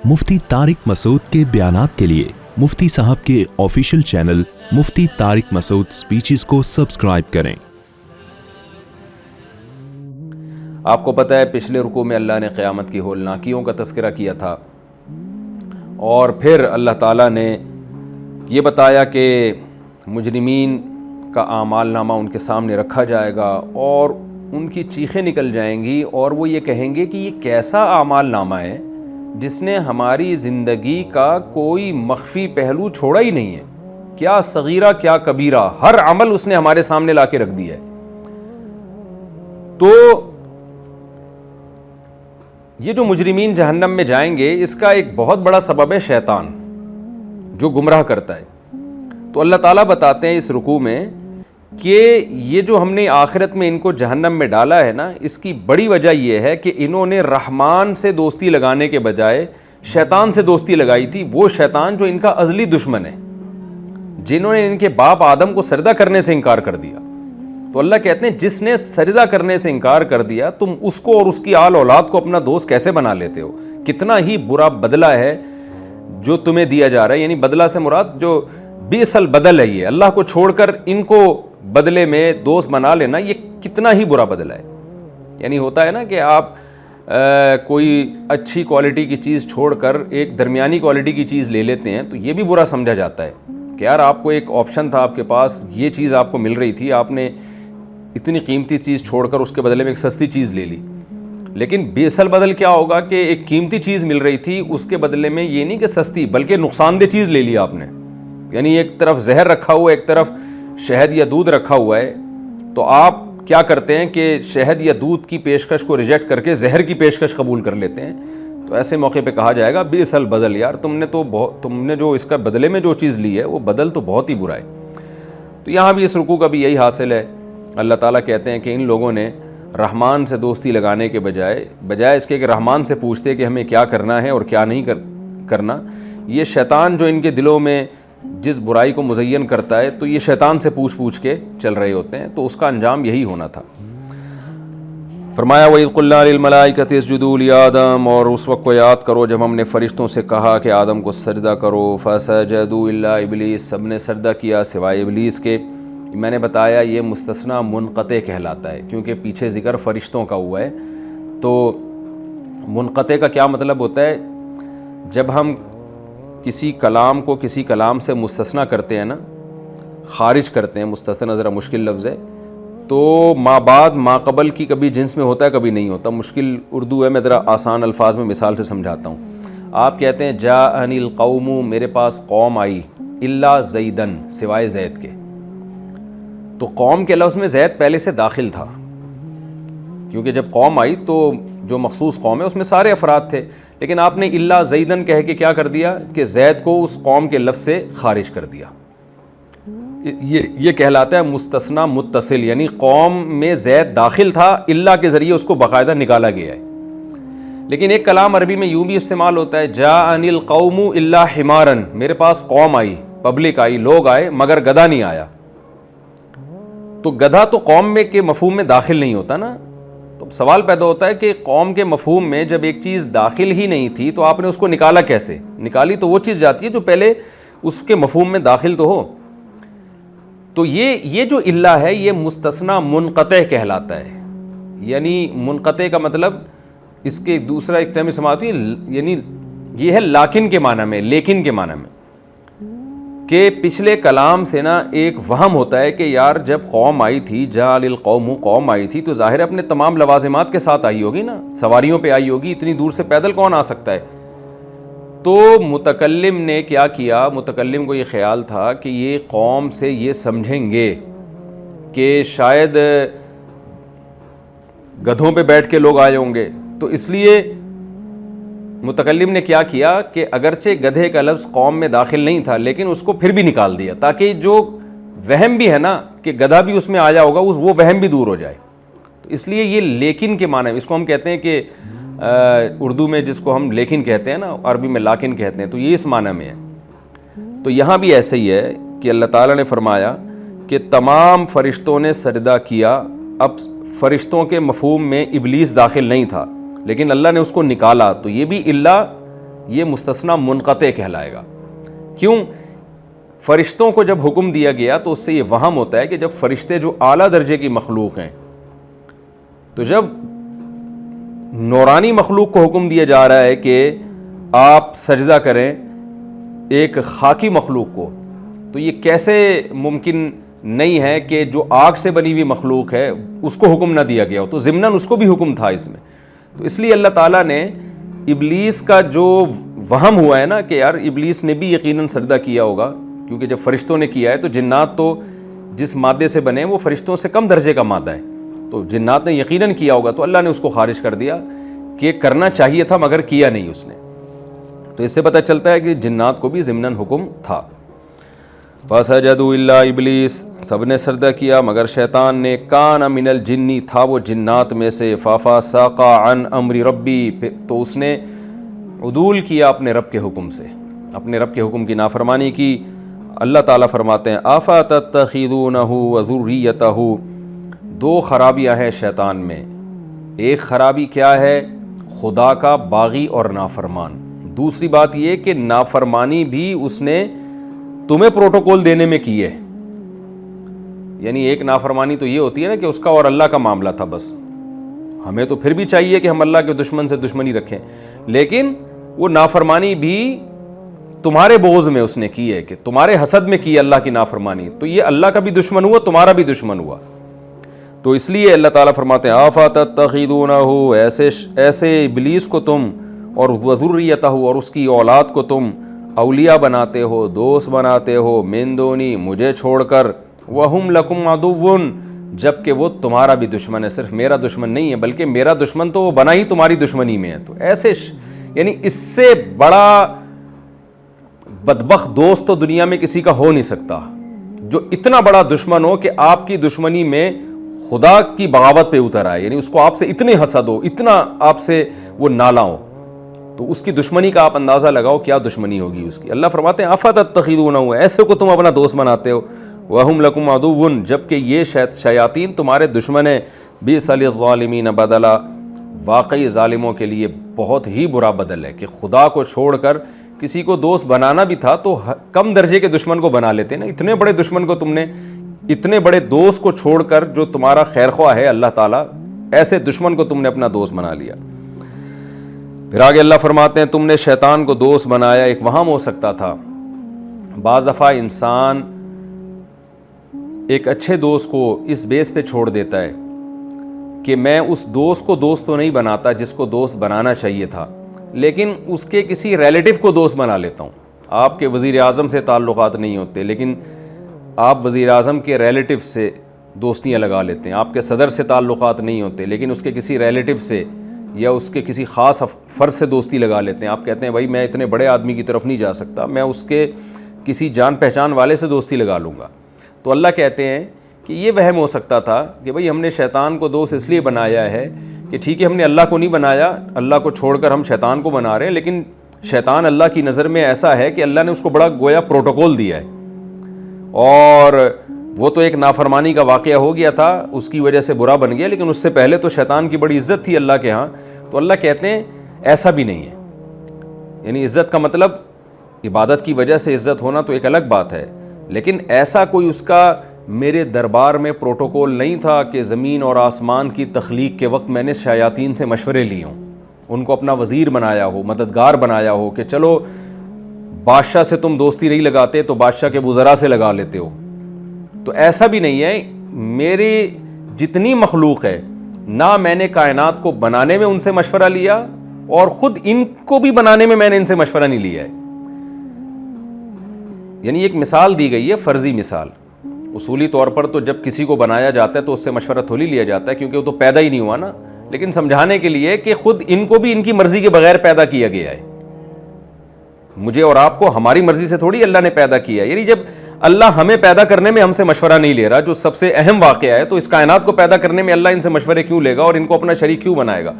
مفتی طارق مسعود کے بیانات کے لیے مفتی صاحب کے آفیشیل چینل مفتی طارق مسعود سپیچز کو سبسکرائب کریں۔ آپ کو پتہ ہے پچھلے رکوع میں اللہ نے قیامت کی ہولناکیوں کا تذکرہ کیا تھا، اور پھر اللہ تعالیٰ نے یہ بتایا کہ مجرمین کا اعمال نامہ ان کے سامنے رکھا جائے گا اور ان کی چیخیں نکل جائیں گی، اور وہ یہ کہیں گے کہ یہ کیسا اعمال نامہ ہے جس نے ہماری زندگی کا کوئی مخفی پہلو چھوڑا ہی نہیں ہے، کیا صغیرہ کیا کبیرہ، ہر عمل اس نے ہمارے سامنے لا کے رکھ دیا ہے۔ تو یہ جو مجرمین جہنم میں جائیں گے، اس کا ایک بہت بڑا سبب ہے شیطان جو گمراہ کرتا ہے۔ تو اللہ تعالیٰ بتاتے ہیں اس رکوع میں کہ یہ جو ہم نے آخرت میں ان کو جہنم میں ڈالا ہے نا، اس کی بڑی وجہ یہ ہے کہ انہوں نے رحمان سے دوستی لگانے کے بجائے شیطان سے دوستی لگائی تھی، وہ شیطان جو ان کا ازلی دشمن ہے، جنہوں نے ان کے باپ آدم کو سجدہ کرنے سے انکار کر دیا۔ تو اللہ کہتے ہیں جس نے سجدہ کرنے سے انکار کر دیا، تم اس کو اور اس کی آل اولاد کو اپنا دوست کیسے بنا لیتے ہو؟ کتنا ہی برا بدلہ ہے جو تمہیں دیا جا رہا ہے، یعنی بدلہ سے مراد جو بیس البدل ہے، یہ اللہ کو چھوڑ کر ان کو بدلے میں دوست بنا لینا، یہ کتنا ہی برا بدلہ ہے۔ یعنی ہوتا ہے نا کہ آپ کوئی اچھی کوالٹی کی چیز چھوڑ کر ایک درمیانی کوالٹی کی چیز لے لیتے ہیں، تو یہ بھی برا سمجھا جاتا ہے کہ یار آپ کو ایک آپشن تھا، آپ کے پاس یہ چیز آپ کو مل رہی تھی، آپ نے اتنی قیمتی چیز چھوڑ کر اس کے بدلے میں ایک سستی چیز لے لی۔ لیکن بیس البدل کیا ہوگا کہ ایک قیمتی چیز مل رہی تھی، اس کے بدلے میں یہ نہیں کہ سستی بلکہ نقصان دہ چیز لے لی آپ نے، یعنی ایک طرف زہر رکھا ہوا ہے، ایک طرف شہد یا دودھ رکھا ہوا ہے، تو آپ کیا کرتے ہیں کہ شہد یا دودھ کی پیشکش کو ریجیکٹ کر کے زہر کی پیشکش قبول کر لیتے ہیں۔ تو ایسے موقع پہ کہا جائے گا بیس البدل، یار تم نے جو اس کا بدلے میں جو چیز لی ہے وہ بدل تو بہت ہی برا ہے۔ تو یہاں بھی اس رکوع کا بھی یہی حاصل ہے۔ اللہ تعالیٰ کہتے ہیں کہ ان لوگوں نے رحمان سے دوستی لگانے کے بجائے اس کے کہ رحمان سے پوچھتے کہ ہمیں کیا کرنا ہے اور کیا نہیں کرنا، یہ شیطان جو ان کے دلوں میں جس برائی کو مزین کرتا ہے، تو یہ شیطان سے پوچھ کے چل رہے ہوتے ہیں، تو اس کا انجام یہی ہونا تھا۔ فرمایا وَإِذْ قُلْنَا لِلْمَلَائِكَةِ اسْجُدُوا لِآدَمَ، اور اس وقت کو یاد کرو جب ہم نے فرشتوں سے کہا کہ آدم کو سجدہ کرو، فَسَجَدُوا إِلَّا إِبْلِيسَ، سب نے سجدہ کیا سوائے ابلیس کے۔ میں نے بتایا یہ مستثنیٰ منقطع کہلاتا ہے، کیونکہ پیچھے ذکر فرشتوں کا ہوا ہے۔ تو منقطع کا کیا مطلب ہوتا ہے؟ جب ہم کسی کلام کو کسی کلام سے مستثنیٰ کرتے ہیں نا، خارج کرتے ہیں، مستثنیٰ ذرا مشکل لفظ ہے، تو ما بعد ما قبل کی کبھی جنس میں ہوتا ہے کبھی نہیں ہوتا، مشکل اردو ہے، میں ذرا آسان الفاظ میں مثال سے سمجھاتا ہوں۔ آپ کہتے ہیں جاءنی القوم، میرے پاس قوم آئی، الا زیدن، سوائے زید کے، تو قوم کے لفظ میں زید پہلے سے داخل تھا، کیونکہ جب قوم آئی تو جو مخصوص قوم ہے اس میں سارے افراد تھے، لیکن آپ نے الا زیدن کہہ کے کیا کر دیا کہ زید کو اس قوم کے لفظ سے خارج کر دیا۔ یہ کہلاتا ہے مستثنیٰ متصل، یعنی قوم میں زید داخل تھا، الا کے ذریعے اس کو باقاعدہ نکالا گیا ہے۔ لیکن ایک کلام عربی میں یوں بھی استعمال ہوتا ہے جاءنی القوم الا حمارا، میرے پاس قوم آئی، پبلک آئی، لوگ آئے، مگر گدھا نہیں آیا۔ تو گدھا تو قوم میں کے مفہوم میں داخل نہیں ہوتا نا، تو سوال پیدا ہوتا ہے کہ قوم کے مفہوم میں جب ایک چیز داخل ہی نہیں تھی تو آپ نے اس کو نکالا کیسے؟ نکالی تو وہ چیز جاتی ہے جو پہلے اس کے مفہوم میں داخل تو ہو۔ تو یہ جو الا ہے یہ مستثنیٰ منقطع کہلاتا ہے، یعنی منقطع کا مطلب اس کے دوسرا ایک ٹرم استعمال ہوتی ہے، یعنی یہ ہے لیکن کے معنی میں، لیکن کے معنی میں، کہ پچھلے کلام سے نا ایک وہم ہوتا ہے کہ یار جب قوم آئی تھی، جاء القوم، قوم آئی تھی، تو ظاہر اپنے تمام لوازمات کے ساتھ آئی ہوگی نا، سواریوں پہ آئی ہوگی، اتنی دور سے پیدل کون آ سکتا ہے؟ تو متکلم نے کیا کیا؟ متکلم کو یہ خیال تھا کہ یہ قوم سے یہ سمجھیں گے کہ شاید گدھوں پہ بیٹھ کے لوگ آئے ہوں گے، تو اس لیے متکلم نے کیا کیا کہ اگرچہ گدھے کا لفظ قوم میں داخل نہیں تھا لیکن اس کو پھر بھی نکال دیا، تاکہ جو وہم بھی ہے نا کہ گدھا بھی اس میں آیا ہوگا، وہ وہم بھی دور ہو جائے۔ تو اس لیے یہ لیکن کے معنی، اس کو ہم کہتے ہیں کہ اردو میں جس کو ہم لیکن کہتے ہیں نا، عربی میں لاکن کہتے ہیں، تو یہ اس معنی میں ہے۔ تو یہاں بھی ایسے ہی ہے کہ اللہ تعالیٰ نے فرمایا کہ تمام فرشتوں نے سجدہ کیا۔ اب فرشتوں کے مفہوم میں ابلیس داخل نہیں تھا، لیکن اللہ نے اس کو نکالا، تو یہ بھی اللہ یہ مستثنی منقطع کہلائے گا. کیوں؟ فرشتوں کو جب حکم دیا گیا تو اس سے یہ وہم ہوتا ہے کہ جب فرشتے جو اعلیٰ درجے کی مخلوق ہیں، تو جب نورانی مخلوق کو حکم دیا جا رہا ہے کہ آپ سجدہ کریں ایک خاکی مخلوق کو، تو یہ کیسے ممکن نہیں ہے کہ جو آگ سے بنی ہوئی مخلوق ہے اس کو حکم نہ دیا گیا ہو؟ تو ضمناً اس کو بھی حکم تھا اس میں. تو اس لیے اللہ تعالیٰ نے ابلیس کا جو وہم ہوا ہے نا کہ یار ابلیس نے بھی یقیناً سجدہ کیا ہوگا، کیونکہ جب فرشتوں نے کیا ہے تو جنات تو جس مادے سے بنے وہ فرشتوں سے کم درجے کا مادہ ہے، تو جنات نے یقیناً کیا ہوگا، تو اللہ نے اس کو خارج کر دیا کہ کرنا چاہیے تھا مگر کیا نہیں اس نے. تو اس سے پتہ چلتا ہے کہ جنات کو بھی ضمناً حکم تھا. فَسَجَدُوا إِلَّا إِبْلِيسَ، سب نے سجدہ کیا مگر شیطان نے. کَانَ مِنَ الْجِنِّ، تھا وہ جنات میں سے. فَفَسَقَ عَنْ أَمْرِ رَبِّهِ، تو اس نے عدول کیا اپنے رب کے حکم سے، اپنے رب کے حکم کی نافرمانی کی. اللہ تعالیٰ فرماتے ہیں أَفَتَتَّخِذُونَهُ وَذُرِّيَّتَهُ، دو خرابیاں ہیں شیطان میں. ایک خرابی کیا ہے؟ خدا کا باغی اور نافرمان. دوسری بات یہ کہ نافرمانی بھی اس نے تمہیں پروٹوکول دینے میں کی ہے. یعنی ایک نافرمانی تو یہ ہوتی ہے نا کہ اس کا اور اللہ کا معاملہ تھا بس، ہمیں تو پھر بھی چاہیے کہ ہم اللہ کے دشمن سے دشمنی رکھیں، لیکن وہ نافرمانی بھی تمہارے بغض میں اس نے کی ہے، کہ تمہارے حسد میں کی اللہ کی نافرمانی، تو یہ اللہ کا بھی دشمن ہوا، تمہارا بھی دشمن ہوا. تو اس لیے اللہ تعالیٰ فرماتے ہیں آفَتَتَّخِذُونَهُ، ایسے ابلیس کو تم اور وَذُرِّيَّتَهُ، اور اس کی اولاد کو تم اولیاء بناتے ہو، دوست بناتے ہو، من دونی، مجھے چھوڑ کر، وَهُمْ لَكُمْ عَدُوٌّ، جبکہ وہ تمہارا بھی دشمن ہے. صرف میرا دشمن نہیں ہے بلکہ میرا دشمن تو وہ بنا ہی تمہاری دشمنی میں ہے. تو ایسے یعنی اس سے بڑا بدبخت دوست تو دنیا میں کسی کا ہو نہیں سکتا، جو اتنا بڑا دشمن ہو کہ آپ کی دشمنی میں خدا کی بغاوت پہ اتر آئے، یعنی اس کو آپ سے اتنے حسد ہو، اتنا آپ سے وہ نالا ہو، تو اس کی دشمنی کا آپ اندازہ لگاؤ کیا دشمنی ہوگی اس کی. اللہ فرماتے ہیں آفَتَتَّخِذُونَهُ، ایسے کو تم اپنا دوست بناتے ہو، وَهُمْ لَكُمْ عَدُوٌّ، جبکہ یہ شیاطین تمہارے دشمن ہیں. بِئْسَ لِلظَّالِمِينَ بَدَلًا، واقعی ظالموں کے لیے بہت ہی برا بدل ہے کہ خدا کو چھوڑ کر کسی کو دوست بنانا بھی تھا تو کم درجے کے دشمن کو بنا لیتے نا. اتنے بڑے دشمن کو تم نے، اتنے بڑے دوست کو چھوڑ کر جو تمہارا خیر خواہ ہے اللہ تعالیٰ، ایسے دشمن کو تم نے اپنا دوست بنا لیا. پھر آگے اللہ فرماتے ہیں تم نے شیطان کو دوست بنایا. ایک وہم ہو سکتا تھا، بعض دفعہ انسان ایک اچھے دوست کو اس بیس پہ چھوڑ دیتا ہے کہ میں اس دوست کو دوست تو نہیں بناتا جس کو دوست بنانا چاہیے تھا، لیکن اس کے کسی ریلیٹو کو دوست بنا لیتا ہوں. آپ کے وزیر اعظم سے تعلقات نہیں ہوتے لیکن آپ وزیر اعظم کے ریلیٹو سے دوستیاں لگا لیتے ہیں. آپ کے صدر سے تعلقات نہیں ہوتے لیکن اس کے کسی ریلیٹو سے یا اس کے کسی خاص فرد سے دوستی لگا لیتے ہیں. آپ کہتے ہیں بھائی میں اتنے بڑے آدمی کی طرف نہیں جا سکتا، میں اس کے کسی جان پہچان والے سے دوستی لگا لوں گا. تو اللہ کہتے ہیں کہ یہ وہم ہو سکتا تھا کہ بھئی ہم نے شیطان کو دوست اس لیے بنایا ہے کہ ٹھیک ہے ہم نے اللہ کو نہیں بنایا، اللہ کو چھوڑ کر ہم شیطان کو بنا رہے ہیں، لیکن شیطان اللہ کی نظر میں ایسا ہے کہ اللہ نے اس کو بڑا گویا پروٹوکول دیا ہے، اور وہ تو ایک نافرمانی کا واقعہ ہو گیا تھا، اس کی وجہ سے برا بن گیا، لیکن اس سے پہلے تو شیطان کی بڑی عزت تھی اللہ کے ہاں. تو اللہ کہتے ہیں ایسا بھی نہیں ہے. یعنی عزت کا مطلب عبادت کی وجہ سے عزت ہونا تو ایک الگ بات ہے، لیکن ایسا کوئی اس کا میرے دربار میں پروٹوکول نہیں تھا کہ زمین اور آسمان کی تخلیق کے وقت میں نے شیاطین سے مشورے لیے ہوں، ان کو اپنا وزیر بنایا ہو، مددگار بنایا ہو کہ چلو بادشاہ سے تم دوستی نہیں لگاتے تو بادشاہ کے وزراء سے لگا لیتے ہو. تو ایسا بھی نہیں ہے. میری جتنی مخلوق ہے، نہ میں نے کائنات کو بنانے میں ان سے مشورہ لیا اور خود ان کو بھی بنانے میں نے ان سے مشورہ نہیں لیا ہے. یعنی ایک مثال دی گئی ہے، فرضی مثال. اصولی طور پر تو جب کسی کو بنایا جاتا ہے تو اس سے مشورہ تھوڑی لیا جاتا ہے کیونکہ وہ تو پیدا ہی نہیں ہوا نا، لیکن سمجھانے کے لیے کہ خود ان کو بھی ان کی مرضی کے بغیر پیدا کیا گیا ہے. مجھے اور آپ کو ہماری مرضی سے تھوڑی اللہ نے پیدا کیا ہے. یعنی جب اللہ ہمیں پیدا کرنے میں ہم سے مشورہ نہیں لے رہا، جو سب سے اہم واقعہ ہے، تو اس کائنات کو پیدا کرنے میں اللہ ان سے مشورے کیوں لے گا اور ان کو اپنا شریک کیوں بنائے گا؟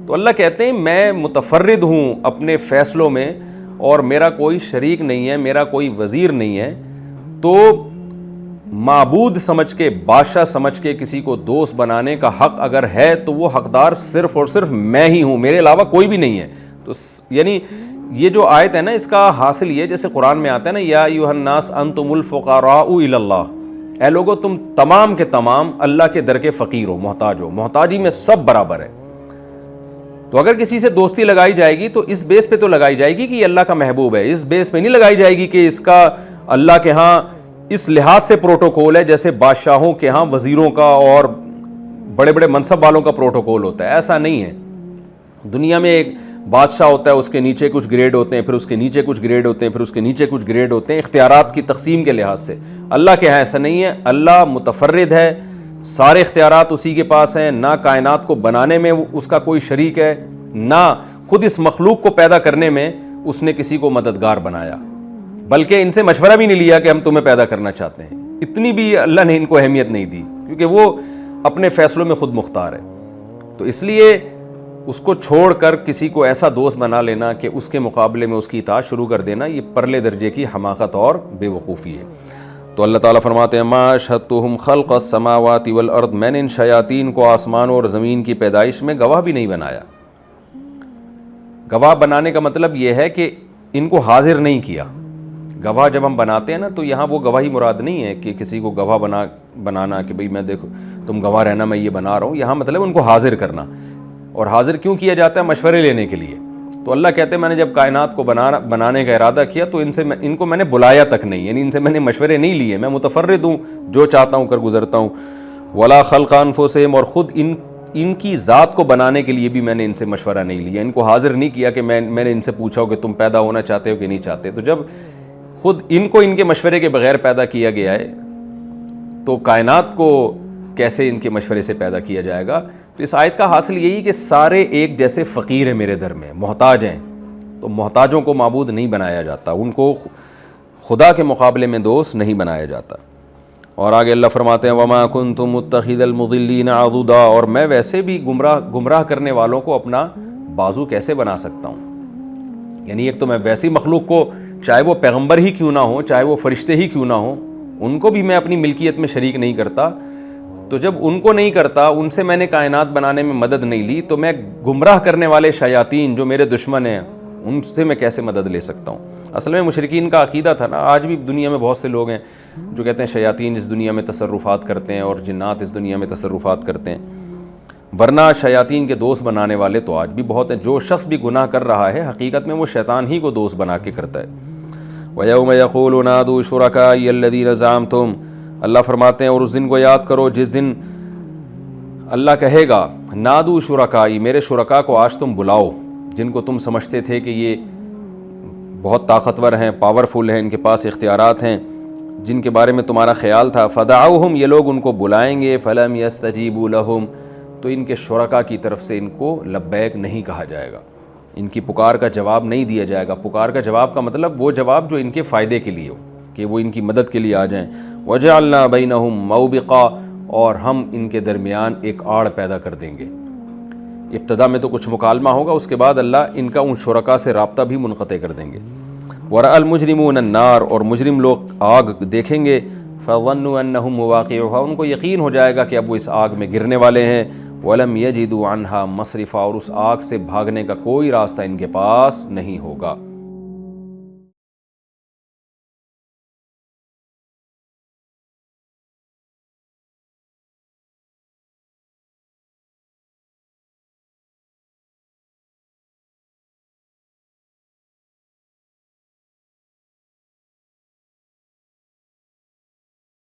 تو اللہ کہتے ہیں میں متفرد ہوں اپنے فیصلوں میں اور میرا کوئی شریک نہیں ہے، میرا کوئی وزیر نہیں ہے. تو معبود سمجھ کے، بادشاہ سمجھ کے کسی کو دوست بنانے کا حق اگر ہے تو وہ حقدار صرف اور صرف میں ہی ہوں، میرے علاوہ کوئی بھی نہیں ہے. تو یعنی یہ جو آیت ہے نا اس کا حاصل یہ جیسے قرآن میں آتا ہے نا یا ایھا الناس انتم الفقراء الی اللہ، اے لوگو تم تمام کے تمام اللہ کے در کے فقیر ہو، محتاج ہو، محتاجی میں سب برابر ہے۔ تو اگر کسی سے دوستی لگائی جائے گی تو اس بیس پہ تو لگائی جائے گی کہ یہ اللہ کا محبوب ہے، اس بیس پہ نہیں لگائی جائے گی کہ اس کا اللہ کے ہاں اس لحاظ سے پروٹوکول ہے جیسے بادشاہوں کے ہاں وزیروں کا اور بڑے بڑے منصب والوں کا پروٹوکول ہوتا ہے۔ ایسا نہیں ہے۔ دنیا میں ایک بادشاہ ہوتا ہے، اس کے نیچے کچھ گریڈ ہوتے ہیں، پھر اس کے نیچے کچھ گریڈ ہوتے ہیں، پھر اس کے نیچے کچھ گریڈ ہوتے ہیں اختیارات کی تقسیم کے لحاظ سے۔ اللہ کے ہاں ایسا نہیں ہے، اللہ متفرد ہے، سارے اختیارات اسی کے پاس ہیں، نہ کائنات کو بنانے میں اس کا کوئی شریک ہے، نہ خود اس مخلوق کو پیدا کرنے میں اس نے کسی کو مددگار بنایا، بلکہ ان سے مشورہ بھی نہیں لیا کہ ہم تمہیں پیدا کرنا چاہتے ہیں۔ اتنی بھی اللہ نے ان کو اہمیت نہیں دی، کیونکہ وہ اپنے فیصلوں میں خود مختار ہے۔ تو اس لیے اس کو چھوڑ کر کسی کو ایسا دوست بنا لینا کہ اس کے مقابلے میں اس کی اطاعت شروع کر دینا، یہ پرلے درجے کی حماقت اور بے وقوفی ہے۔ تو اللہ تعالیٰ فرماتے ہیں ما اشہدتہم خلق السماوات والارض، میں نے ان شیاطین کو آسمانوں اور زمین کی پیدائش میں گواہ بھی نہیں بنایا۔ گواہ بنانے کا مطلب یہ ہے کہ ان کو حاضر نہیں کیا۔ گواہ جب ہم بناتے ہیں نا تو یہاں وہ گواہی مراد نہیں ہے کہ کسی کو گواہ بنانا کہ بھئی میں دیکھو تم گواہ رہنا میں یہ بنا رہا ہوں، یہاں مطلب ان کو حاضر کرنا۔ اور حاضر کیوں کیا جاتا ہے؟ مشورے لینے کے لیے۔ تو اللہ کہتے ہیں میں نے جب کائنات کو بنانے کا ارادہ کیا تو ان کو میں نے بلایا تک نہیں، یعنی ان سے میں نے مشورے نہیں لیے، میں متفرد ہوں، جو چاہتا ہوں کر گزرتا ہوں۔ ولا خلق انفسہم، اور خود ان کی ذات کو بنانے کے لیے بھی میں نے ان سے مشورہ نہیں لیا، ان کو حاضر نہیں کیا کہ میں نے ان سے پوچھا ہو کہ تم پیدا ہونا چاہتے ہو کہ نہیں چاہتے۔ تو جب خود ان کو ان کے مشورے کے بغیر پیدا کیا گیا ہے تو کائنات کو کیسے ان کے مشورے سے پیدا کیا جائے گا؟ تو اس آیت کا حاصل یہی کہ سارے ایک جیسے فقیر ہیں میرے در میں، محتاج ہیں، تو محتاجوں کو معبود نہیں بنایا جاتا، ان کو خدا کے مقابلے میں دوست نہیں بنایا جاتا۔ اور آگے اللہ فرماتے ہیں وما کنتم متخذ المضلین عضدا، اور میں ویسے بھی گمراہ کرنے والوں کو اپنا بازو کیسے بنا سکتا ہوں؟ یعنی ایک تو میں ویسی مخلوق کو، چاہے وہ پیغمبر ہی کیوں نہ ہوں، چاہے وہ فرشتے ہی کیوں نہ ہوں، ان کو بھی میں اپنی ملکیت میں شریک نہیں کرتا۔ تو جب ان کو نہیں کرتا، ان سے میں نے کائنات بنانے میں مدد نہیں لی، تو میں گمراہ کرنے والے شیاطین جو میرے دشمن ہیں ان سے میں کیسے مدد لے سکتا ہوں؟ اصل میں مشرکین کا عقیدہ تھا نا، آج بھی دنیا میں بہت سے لوگ ہیں جو کہتے ہیں شیاطین اس دنیا میں تصرفات کرتے ہیں اور جنات اس دنیا میں تصرفات کرتے ہیں، ورنہ شیاطین کے دوست بنانے والے تو آج بھی بہت ہیں۔ جو شخص بھی گناہ کر رہا ہے حقیقت میں وہ شیطان ہی کو دوست بنا کے کرتا ہے۔ وَيَوْمَ يَقُولُ نَادُوا شُرَكَائِيَ الَّذِينَ زَعَمْتُمْ، اللہ فرماتے ہیں اور اس دن کو یاد کرو جس دن اللہ کہے گا نادو شرکائی، میرے شرکا کو آج تم بلاؤ، جن کو تم سمجھتے تھے کہ یہ بہت طاقتور ہیں، پاورفل ہیں، ان کے پاس اختیارات ہیں، جن کے بارے میں تمہارا خیال تھا، فدعوہم، یہ لوگ ان کو بلائیں گے، فلم یستجیبوا لہم، تو ان کے شرکا کی طرف سے ان کو لبیک نہیں کہا جائے گا، ان کی پکار کا جواب نہیں دیا جائے گا۔ پکار کا جواب کا مطلب وہ جواب جو ان کے فائدے کے لیے ہو، کہ وہ ان کی مدد کے لیے آ جائیں۔ وجعلنا بینہم موبقا، اور ہم ان کے درمیان ایک آڑ پیدا کر دیں گے۔ ابتدا میں تو کچھ مکالمہ ہوگا، اس کے بعد اللہ ان کا ان شرکا سے رابطہ بھی منقطع کر دیں گے۔ ورأى المجرمون النار، اور مجرم لوگ آگ دیکھیں گے، فظنوا انہم مواقعها، ان کو یقین ہو جائے گا کہ اب وہ اس آگ میں گرنے والے ہیں۔ ولم یجدوا عنہا مصرفا، اور اس آگ سے بھاگنے کا کوئی راستہ ان کے پاس نہیں ہوگا۔